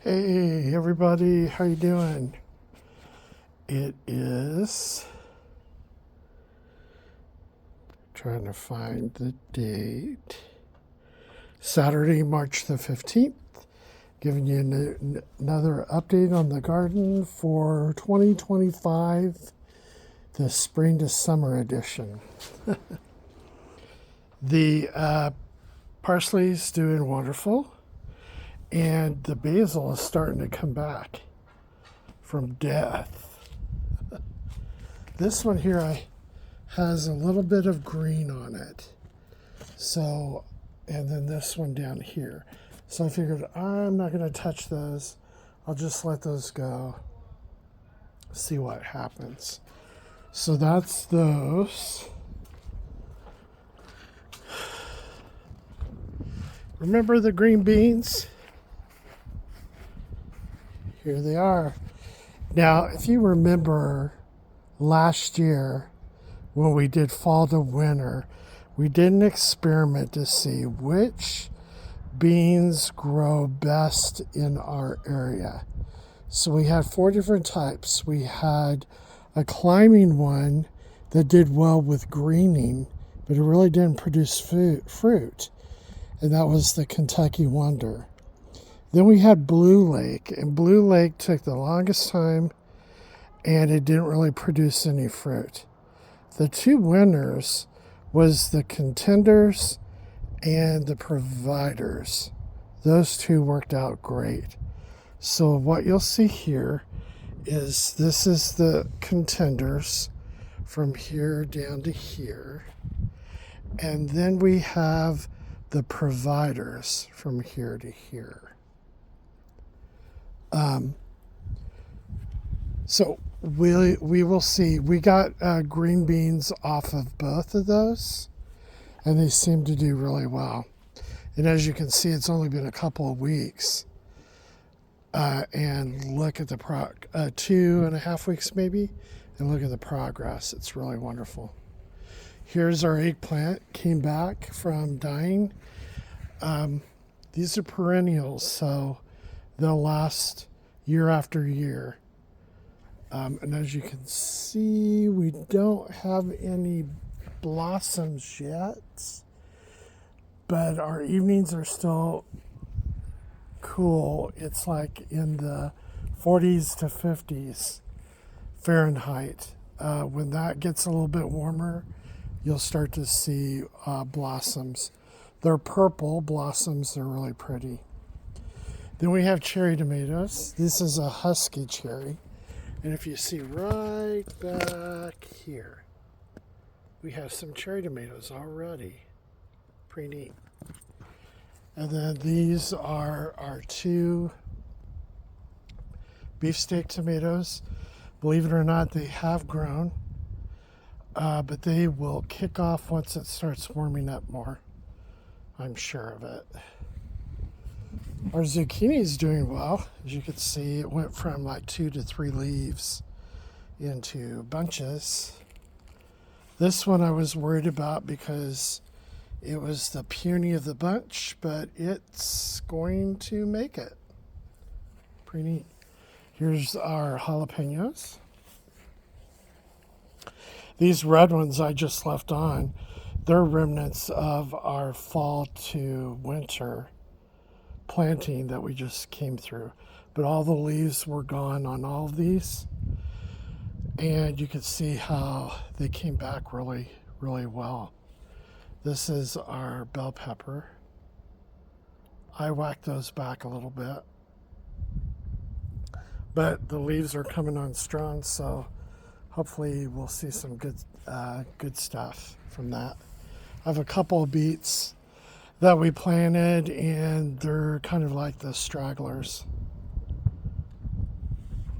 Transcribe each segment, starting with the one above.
Hey everybody, how you doing? It is trying to find the date. Saturday, March the 15th. Giving you another update on the garden for 2025, the spring to summer edition. The parsley's doing wonderful, and the basil is starting to come back from death. This one here has a little bit of green on it. So, and then this one down here. So I figured I'm not going to touch those. I'll just let those go. See what happens. So that's those. Remember the green beans? Here they are. Now, if you remember last year when we did fall to winter, we did an experiment to see which beans grow best in our area. So we had 4 different types. We had a climbing one that did well with greening, but it really didn't produce fruit. And that was the Kentucky Wonder. Then we had Blue Lake, and Blue Lake took the longest time, and it didn't really produce any fruit. The 2 winners was the Contenders and the Providers. Those 2 worked out great. So what you'll see here is this is the Contenders from here down to here. And then we have the Providers from here to here. So we will see. We got green beans off of both of those, and they seem to do really well. And as you can see, it's only been a couple of weeks. And look at the 2.5 weeks maybe, and look at the progress. It's really wonderful. Here's our eggplant. Came back from dying. These are perennials, so they'll last year after year. And as you can see, we don't have any blossoms yet, but our evenings are still cool. It's like in the 40s to 50s Fahrenheit. When that gets a little bit warmer, you'll start to see blossoms. They're purple blossoms. They're really pretty. Then we have cherry tomatoes. This is a husky cherry. And if you see right back here, we have some cherry tomatoes already. Pretty neat. And then these are our 2 beefsteak tomatoes. Believe it or not, they have grown, but they will kick off once it starts warming up more. I'm sure of it. Our zucchini is doing well. As you can see, it went from like 2 to 3 leaves into bunches. This one I was worried about because it was the puny of the bunch, but it's going to make it. Pretty neat. Here's our jalapenos. These red ones I just left on, they're remnants of our fall to winter planting that we just came through. But all the leaves were gone on all of these. And you can see how they came back really, really well. This is our bell pepper. I whacked those back a little bit. But the leaves are coming on strong, so hopefully we'll see some good stuff from that. I have a couple of beets that we planted, and they're kind of like the stragglers.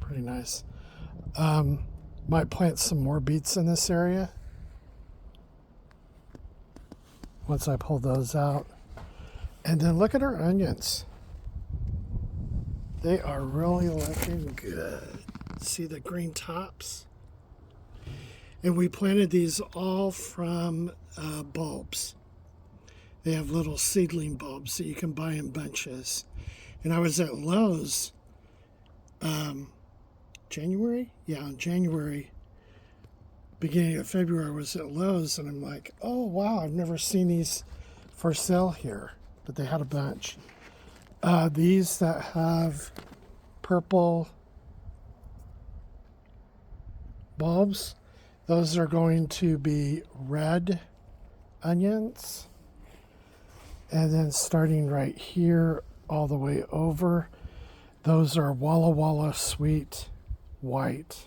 Pretty nice. Might plant some more beets in this area once I pull those out. And then look at our onions. They are really looking good. See the green tops? And we planted these all from bulbs. They have little seedling bulbs that you can buy in bunches. And I was at Lowe's January? Yeah, in January, beginning of February, I was at Lowe's, and I'm like, oh, wow, I've never seen these for sale here. But they had a bunch. These that have purple bulbs, those are going to be red onions. And then starting right here all the way over, those are Walla Walla Sweet White.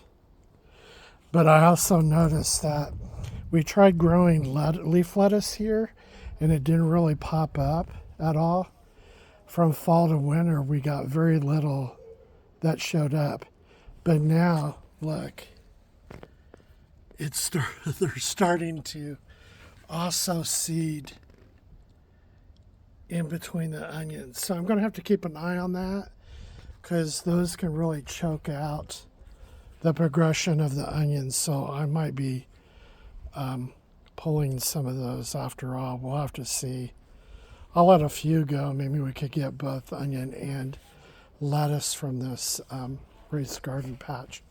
But I also noticed that we tried growing leaf lettuce here, and it didn't really pop up at all. From fall to winter, we got very little that showed up. But now, look, they're starting to also seed in between the onions. So I'm going to have to keep an eye on that, because those can really choke out the progression of the onions. So I might be pulling some of those after all. We'll have to see. I'll let a few go. Maybe we could get both onion and lettuce from this raised garden patch.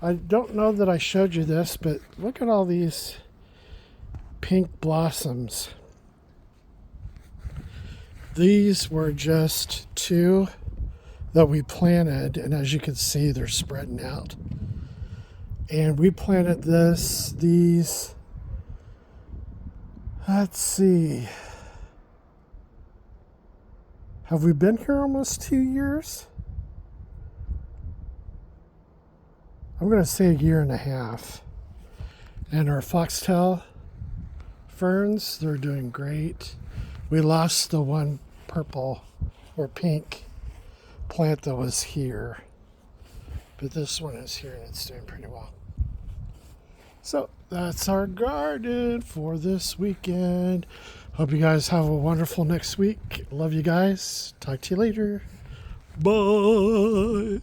I don't know that I showed you this, but look at all these pink blossoms. These were just 2 that we planted, and as you can see, they're spreading out. And we planted these, let's see, have we been here almost 2 years? I'm going to say 1.5 years. And our foxtail ferns, they're doing great. We lost the one purple or pink plant that was here, but this one is here and it's doing pretty well. So that's our garden for this weekend. Hope you guys have a wonderful next week. Love you guys. Talk to you later. Bye.